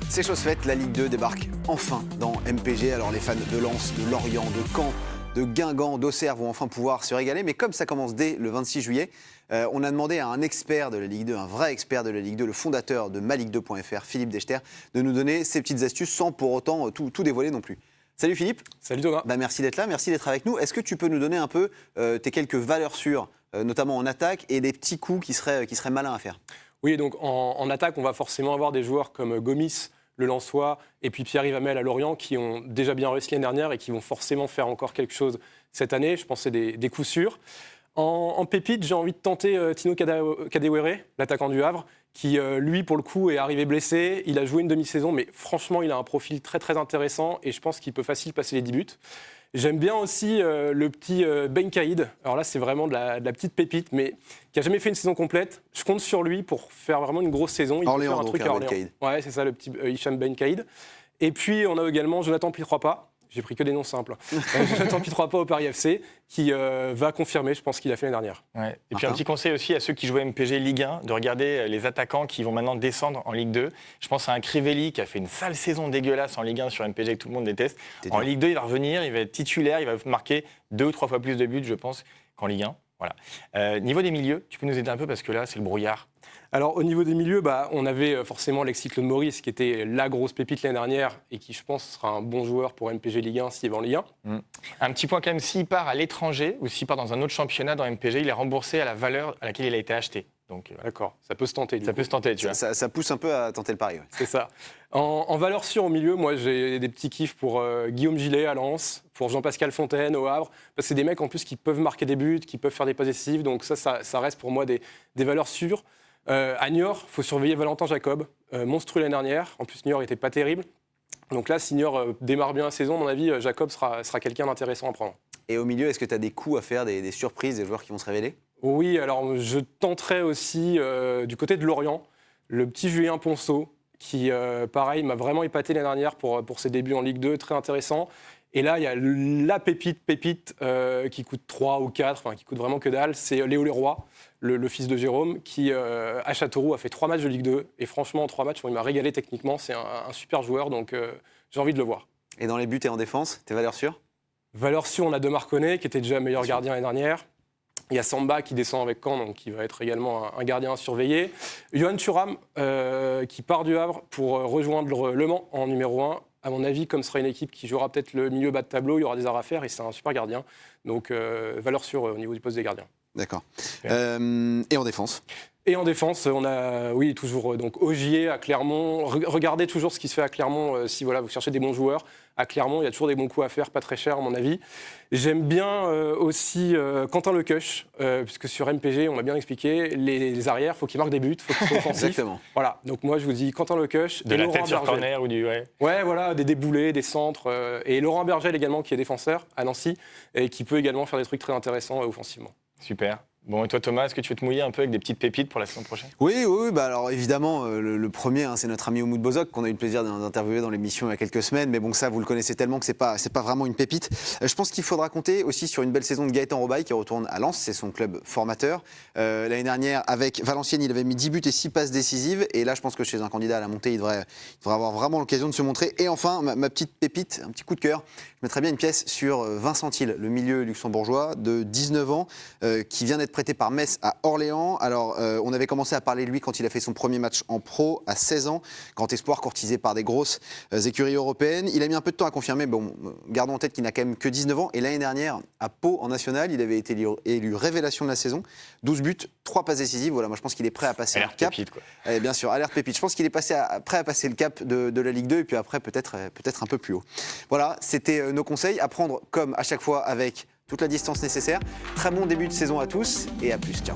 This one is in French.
C'est chose faite, la Ligue 2 débarque enfin dans MPG. Alors les fans de Lens, de Lorient, de Caen, de Guingamp, d'Auxerre vont enfin pouvoir se régaler. Mais comme ça commence dès le 26 juillet, on a demandé à un expert de la Ligue 2, un vrai expert de la Ligue 2, le fondateur de maligue2.fr, Philippe Dechter, de nous donner ses petites astuces sans pour autant tout dévoiler non plus. Salut Philippe. Salut Thomas. Merci d'être là, merci d'être avec nous. Est-ce que tu peux nous donner un peu tes quelques valeurs sûres, notamment en attaque, et des petits coups qui seraient malins à faire? Oui, donc en attaque, on va forcément avoir des joueurs comme Gomis, le Lensois, et puis Pierre-Yves Hamel à Lorient, qui ont déjà bien réussi l'année dernière et qui vont forcément faire encore quelque chose cette année. Je pense que c'est des coups sûrs. En pépite, j'ai envie de tenter Tino Kadewere, l'attaquant du Havre, qui, lui, pour le coup, est arrivé blessé. Il a joué une demi-saison, mais franchement, il a un profil très, très intéressant et je pense qu'il peut facile passer les 10 buts. J'aime bien aussi le petit Ben Caïd. Alors là, c'est vraiment de la petite pépite, mais qui n'a jamais fait une saison complète. Je compte sur lui pour faire vraiment une grosse saison. Il Orléans, peut faire un truc à Orléans. Ouais, c'est ça, le petit Hicham Ben Caïd. Et puis, on a également Jonathan Pietroipa. J'ai pris que des noms simples. Jonathan Pietroipa au Paris FC, qui va confirmer, je pense, qu'il a fait l'année dernière. Ouais. Et puis un petit conseil aussi à ceux qui jouaient MPG Ligue 1, de regarder les attaquants qui vont maintenant descendre en Ligue 2. Je pense à un Crivelli qui a fait une sale saison dégueulasse en Ligue 1 sur MPG que tout le monde déteste. En Ligue 2, il va revenir, il va être titulaire, il va marquer 2 ou 3 fois plus de buts, je pense, qu'en Ligue 1. Voilà. Niveau des milieux, tu peux nous aider un peu parce que là, c'est le brouillard. Alors, au niveau des milieux, on avait forcément Alexis Claude Maurice, qui était la grosse pépite l'année dernière et qui, je pense, sera un bon joueur pour MPG Ligue 1 s'il va en Ligue 1. Un petit point quand même, s'il part à l'étranger ou s'il part dans un autre championnat dans MPG, il est remboursé à la valeur à laquelle il a été acheté. Donc, d'accord, ça peut se tenter. Ça peut se tenter, tu vois. Ça pousse un peu à tenter le pari. Ouais. C'est ça. En valeur sûre au milieu, moi, j'ai des petits kiffs pour Guillaume Gillet à Lens, pour Jean-Pascal Fontaine au Havre. Parce que c'est des mecs, en plus, qui peuvent marquer des buts, qui peuvent faire des passes décisives. Donc ça reste pour moi des valeurs sûres. À Niort, il faut surveiller Valentin Jacob, monstrueux l'année dernière. En plus, Niort n'était pas terrible. Donc là, si Niort démarre bien la saison, à mon avis, Jacob sera quelqu'un d'intéressant à prendre. Et au milieu, est-ce que tu as des coups à faire, des surprises, des joueurs qui vont se révéler? Oui, alors je tenterai aussi du côté de Lorient, le petit Julien Ponceau, qui, pareil, m'a vraiment épaté l'année dernière pour ses débuts en Ligue 2, très intéressant. Et là, il y a la pépite qui coûte 3 ou 4, enfin qui coûte vraiment que dalle, c'est Léo Leroy, le fils de Jérôme, qui, à Châteauroux, a fait 3 matchs de Ligue 2. Et franchement, en 3 matchs, il m'a régalé techniquement. C'est un super joueur, donc j'ai envie de le voir. Et dans les buts et en défense, tes valeurs sûres? Valeurs sûres, on a Demar Koné, qui était déjà meilleur gardien l'année dernière. Il y a Samba qui descend avec Caen, donc qui va être également un gardien à surveiller. Yoann Thuram, qui part du Havre pour rejoindre Le Mans en numéro 1. À mon avis, comme ce sera une équipe qui jouera peut-être le milieu bas de tableau, il y aura des arts à faire et c'est un super gardien. Donc, valeur sûre au niveau du poste des gardiens. D'accord. Et en défense? Et en défense, on a, oui, toujours donc Ogier à Clermont. Regardez toujours ce qui se fait à Clermont si voilà, vous cherchez des bons joueurs. À Clermont, il y a toujours des bons coups à faire, pas très cher à mon avis. J'aime bien aussi Quentin Lequeuch, puisque sur MPG, on m'a bien expliqué, les arrières, il faut qu'ils marquent des buts, il faut qu'ils soient offensifs. Exactement. Voilà, donc moi je vous dis Quentin Lequeuch. De la tête sur corner ou du... Ouais, voilà, des déboulés, des centres. Et Laurent Bergel également, qui est défenseur à Nancy, et qui peut également faire des trucs très intéressants offensivement. Super. Bon, et toi Thomas, est-ce que tu veux te mouiller un peu avec des petites pépites pour la saison prochaine? Oui, alors évidemment, le premier, c'est notre ami Oumoud Bozok, qu'on a eu le plaisir d'interviewer dans l'émission il y a quelques semaines, mais bon, ça, vous le connaissez tellement que c'est pas vraiment une pépite. Je pense qu'il faudra compter aussi sur une belle saison de Gaëtan Robaille, qui retourne à Lens, c'est son club formateur. L'année dernière, avec Valenciennes, il avait mis 10 buts et 6 passes décisives, et là, je pense que chez un candidat à la montée, il devrait avoir vraiment l'occasion de se montrer. Et enfin, ma petite pépite, un petit coup de cœur, je mettrais bien une pièce sur Vincent Thiel, le milieu luxembourgeois de 19 ans, qui vient d'être prêté par Metz à Orléans. Alors, on avait commencé à parler de lui quand il a fait son premier match en pro à 16 ans, grand espoir courtisé par des grosses écuries européennes. Il a mis un peu de temps à confirmer, bon, gardons en tête qu'il n'a quand même que 19 ans, et l'année dernière, à Pau, en national, il avait été élu révélation de la saison, 12 buts, 3 passes décisives, voilà, moi je pense qu'il est prêt à passer le cap. Pépite, quoi. Bien sûr, alerte pépite. Je pense qu'il est prêt à passer le cap de la Ligue 2, et puis après peut-être un peu plus haut. Voilà, c'était nos conseils à prendre comme à chaque fois avec toute la distance nécessaire. Très bon début de saison à tous et à plus. Ciao.